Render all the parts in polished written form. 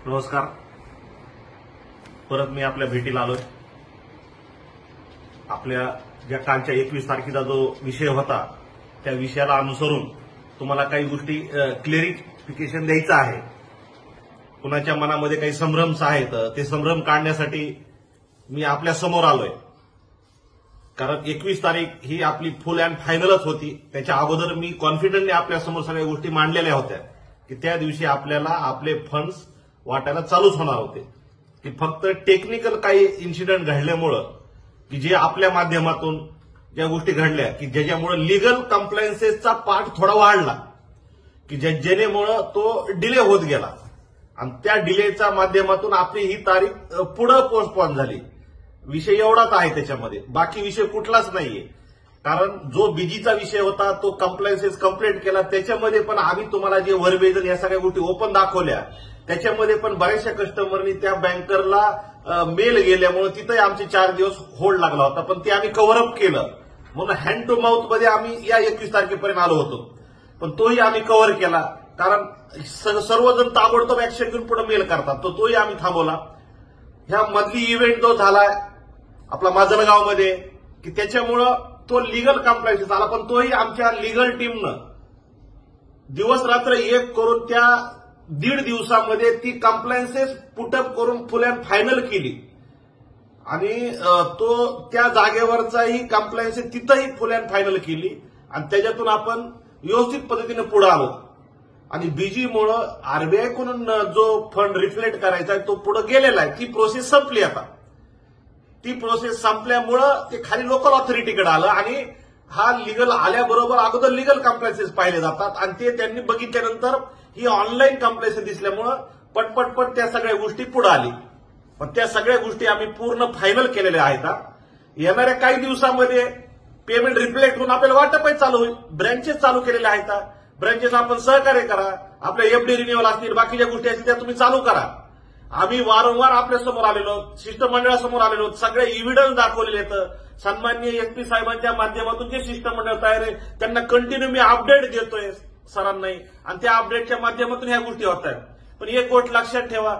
नमस्कार. परत मी आपल्या भेटीला आलोय. आपल्या ज्या कालच्या 21 तारखेचा जो विषय होता त्या विषयाला अनुसरून तुम्हाला काही गोष्टी क्लेरिफिकेशन द्यायचं आहे. कुणाच्या मनामध्ये काही संभ्रम आहेत ते संभ्रम काढण्यासाठी मी आपल्या समोर आलोय. कारण 21 तारीख ही आपली फुल अँड फायनलच होती. त्याच्या अगोदर मी कॉन्फिडंटली आपल्या समोर सगळ्या गोष्टी मांडलेल्या होत्या की त्या दिवशी आपल्याला आपले फंड्स वाटायला चालूच होणार होते. की फक्त टेक्निकल काही इन्सिडेंट घडल्यामुळं की जे आपल्या माध्यमातून ज्या गोष्टी घडल्या की ज्याच्यामुळे लिगल कम्प्लायन्सेसचा पार्ट थोडा वाढला की जेणेमुळं तो डिले होत गेला आणि त्या डिलेच्या माध्यमातून आपली ही तारीख पुढे पोस्टपोन झाली. विषय एवढाच आहे त्याच्यामध्ये, बाकी विषय कुठलाच नाहीये. कारण जो बीजीचा विषय होता तो कम्प्लायन्सेस कंप्लीट केला. त्याच्यामध्ये पण आम्ही तुम्हाला जे वर्बेजन या सगळ्या गोष्टी ओपन दाखवल्या. त्याच्यामध्ये पण बऱ्याचशा कस्टमरनी त्या बँकरला मेल गेल्यामुळे तिथंही आमचे 4 दिवस होल्ड लागला होता, पण ते आम्ही कव्हरअप केलं. म्हणून हँड टू माउथ मध्ये आम्ही या 21 तारखेपर्यंत आलो होतो, पण तोही आम्ही कव्हर केला. कारण सर्वजण ताबडतोब ऍक्शन घेऊन पुढे मेल करतात, तोही आम्ही थांबवला. ह्या मधली इव्हेंट जो झालाय आपला माजलगावमध्ये की त्याच्यामुळं तो लिगल कम्प्लायन्स आला, पण तोही आमच्या लिगल टीमनं दिवस रात्र एक करून त्या 1.5 दिवसामध्ये ती कम्प्लायन्सेस पुटअप करून फुल अँड फायनल केली. आणि तो त्या जागेवरचाही कम्प्लायन्सेस तिथंही फुल अँड फायनल केली आणि त्याच्यातून आपण व्यवस्थित पद्धतीने पुढे आलो. आणि बीजीमुळं आरबीआयकडून जो फंड रिफ्लेक्ट करायचा आहे तो पुढे गेलेला आहे. ती प्रोसेस संपली. आता ती प्रोसेस संपल्यामुळं ते खाली लोकल ऑथॉरिटीकडे आलं आणि हा लिगल आल्याबरोबर अगोदर लिगल कम्प्लायन्सेस पाहिले जातात आणि ते त्यांनी बघितल्यानंतर ही ऑनलाईन कम्प्लायन्सेस दिसल्यामुळं पटपट त्या सगळ्या गोष्टी पुढे आली. पण त्या सगळ्या गोष्टी आम्ही पूर्ण फायनल केलेल्या आहेत. येणाऱ्या काही दिवसामध्ये पेमेंट रिफ्लेक्ट होऊन आपल्याला वाटपही चालू होईल. ब्रँचेस चालू केलेल्या आहेत. ब्रँचेस आपण सहकार्य करा. आपल्या एफडी रिन्युअल असतील, बाकीच्या गोष्टी असतील त्या तुम्ही चालू करा. आम्ही वारंवार आपल्या समोर आलेलो, शिष्टमंडळासमोर आलेलो, सगळे इव्हिडन्स दाखवलेले आहेत. सन्माननीय एसपी साहेबांच्या माध्यमातून जे शिष्टमंडळ तयार आहे त्यांना कंटिन्यू मी अपडेट देतोय सरांनाही, आणि त्या अपडेटच्या माध्यमातून ह्या गोष्टी होत आहेत. पण एक गोष्ट लक्षात ठेवा,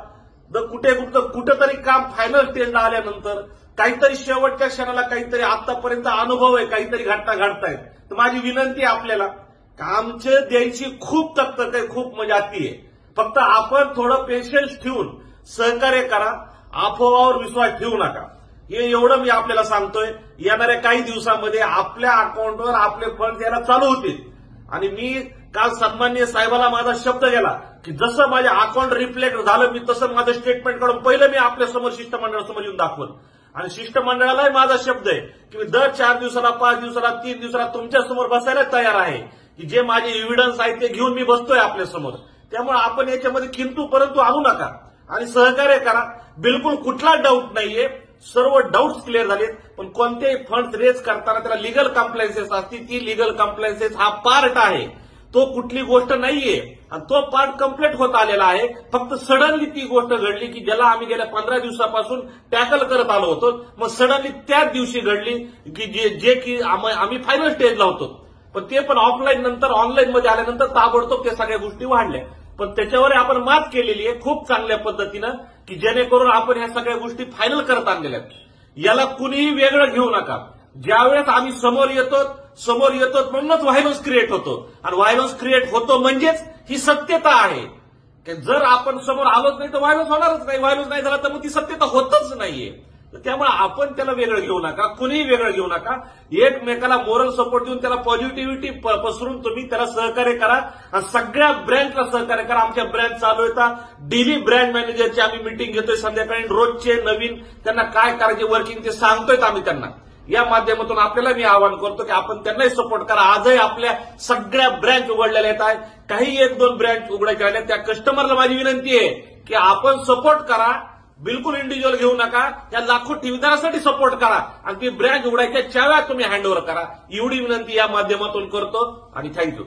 कुठेतरी काम फायनल स्टेजला आल्यानंतर काहीतरी शेवटच्या क्षणाला काहीतरी आतापर्यंत अनुभव आहे, काहीतरी घटना घडतायत. तर माझी विनंती आहे आपल्याला, आमचे द्यायची खूप तकतक आहे, खूप मजाती आहे. फक्त आपण थोडं पेशन्स ठेवून सहकार्य करा, अफवावर विश्वास ठेवू नका. हे एवढं मी आपल्याला सांगतोय. येणाऱ्या काही दिवसामध्ये आपल्या अकाउंटवर आपले फंड यायला चालू होतील. आणि मी काल सन्माननीय साहेबाला माझा शब्द गेला की जसं माझ्या अकाउंट रिफ्लेक्ट झालं मी तसं माझं स्टेटमेंट काढून पहिलं मी आपल्यासमोर शिष्टमंडळासमोर येऊन दाखवलं. आणि शिष्टमंडळालाही माझा शब्द आहे की मी दर 4 दिवसाला, 5 दिवसाला, 3 दिवसाला तुमच्या समोर बसायला तयार आहे की जे माझे एव्हिडन्स आहेत ते घेऊन मी बसतोय आपल्यासमोर. त्यामुळे आपण याच्यामध्ये किंतु परंतु आणू नका आणि सहकार्य करा. बिलकुल कुठला डाऊट नाहीये, सर्व डाऊट्स क्लिअर झालेत. पण कोणतेही फंड रेज करताना त्याला लिगल कम्प्लायन्सेस असते. ती लिगल कम्प्लायन्सेस हा पार्ट आहे, तो कुठली गोष्ट नाहीये. आणि तो पार्ट कम्प्लीट होत आलेला आहे. फक्त सडनली ती गोष्ट घडली की ज्याला आम्ही गेल्या 15 दिवसापासून टॅकल करत आलो होतो. मग सडनली त्याच दिवशी घडली की जे की आम्ही फायनल स्टेजला होतो. पण ते पण ऑफलाईन नंतर ऑनलाईन मध्ये आल्यानंतर ताबडतोब त्या सगळ्या गोष्टी वाढल्या. पण त्याच्यावर आपण मात केलेली आहे खूप चांगल्या पद्धतीनं की जेणेकरून आपण ह्या सगळ्या गोष्टी फायनल करत आणलेल्या आहेत. याला कुणीही वेगळं घेऊ नका. ज्यावेळेस आम्ही समोर येतो म्हणूनच व्हायलन्स क्रिएट होतो. आणि व्हायलन्स क्रिएट होतो म्हणजेच ही सत्यता आहे की जर आपण समोर आलोच नाही तर व्हायलन्स होणारच नाही. व्हायलन्स नाही झाला तर मग ती सत्यता होतच नाहीये. त्यामुळे आपण त्याला वेगळं घेऊ नका, कुणीही वेगळं घेऊ नका. एकमेकाला मोरल सपोर्ट देऊन त्याला पॉझिटिव्हिटी पसरून तुम्ही त्याला सहकार्य करा आणि सगळ्या ब्रँचला सहकार्य करा. आमच्या ब्रँच चालू येतात. डेली ब्रँच मॅनेजरची आम्ही मिटिंग घेतोय संध्याकाळी. रोजचे नवीन त्यांना काय करायचे वर्किंग ते सांगतोय आम्ही त्यांना. या माध्यमातून आपल्याला मी आवाहन करतो की आपण त्यांनाही सपोर्ट करा. आजही आपल्या सगळ्या ब्रँच उघडलेल्या आहेत. काही 1-2 ब्रँच उघडायच्या राहिल्या. त्या कस्टमरला माझी विनंती आहे की आपण सपोर्ट करा, बिलकुल इंडिव्हिज्युअल घेऊ नका. या लाखो ठेवीदारासाठी सपोर्ट करा आणि ती ब्रँच उघडायच्या चाव्या तुम्ही हँडओव्हर करा. एवढी विनंती या माध्यमातून करतो आणि थँक्यू.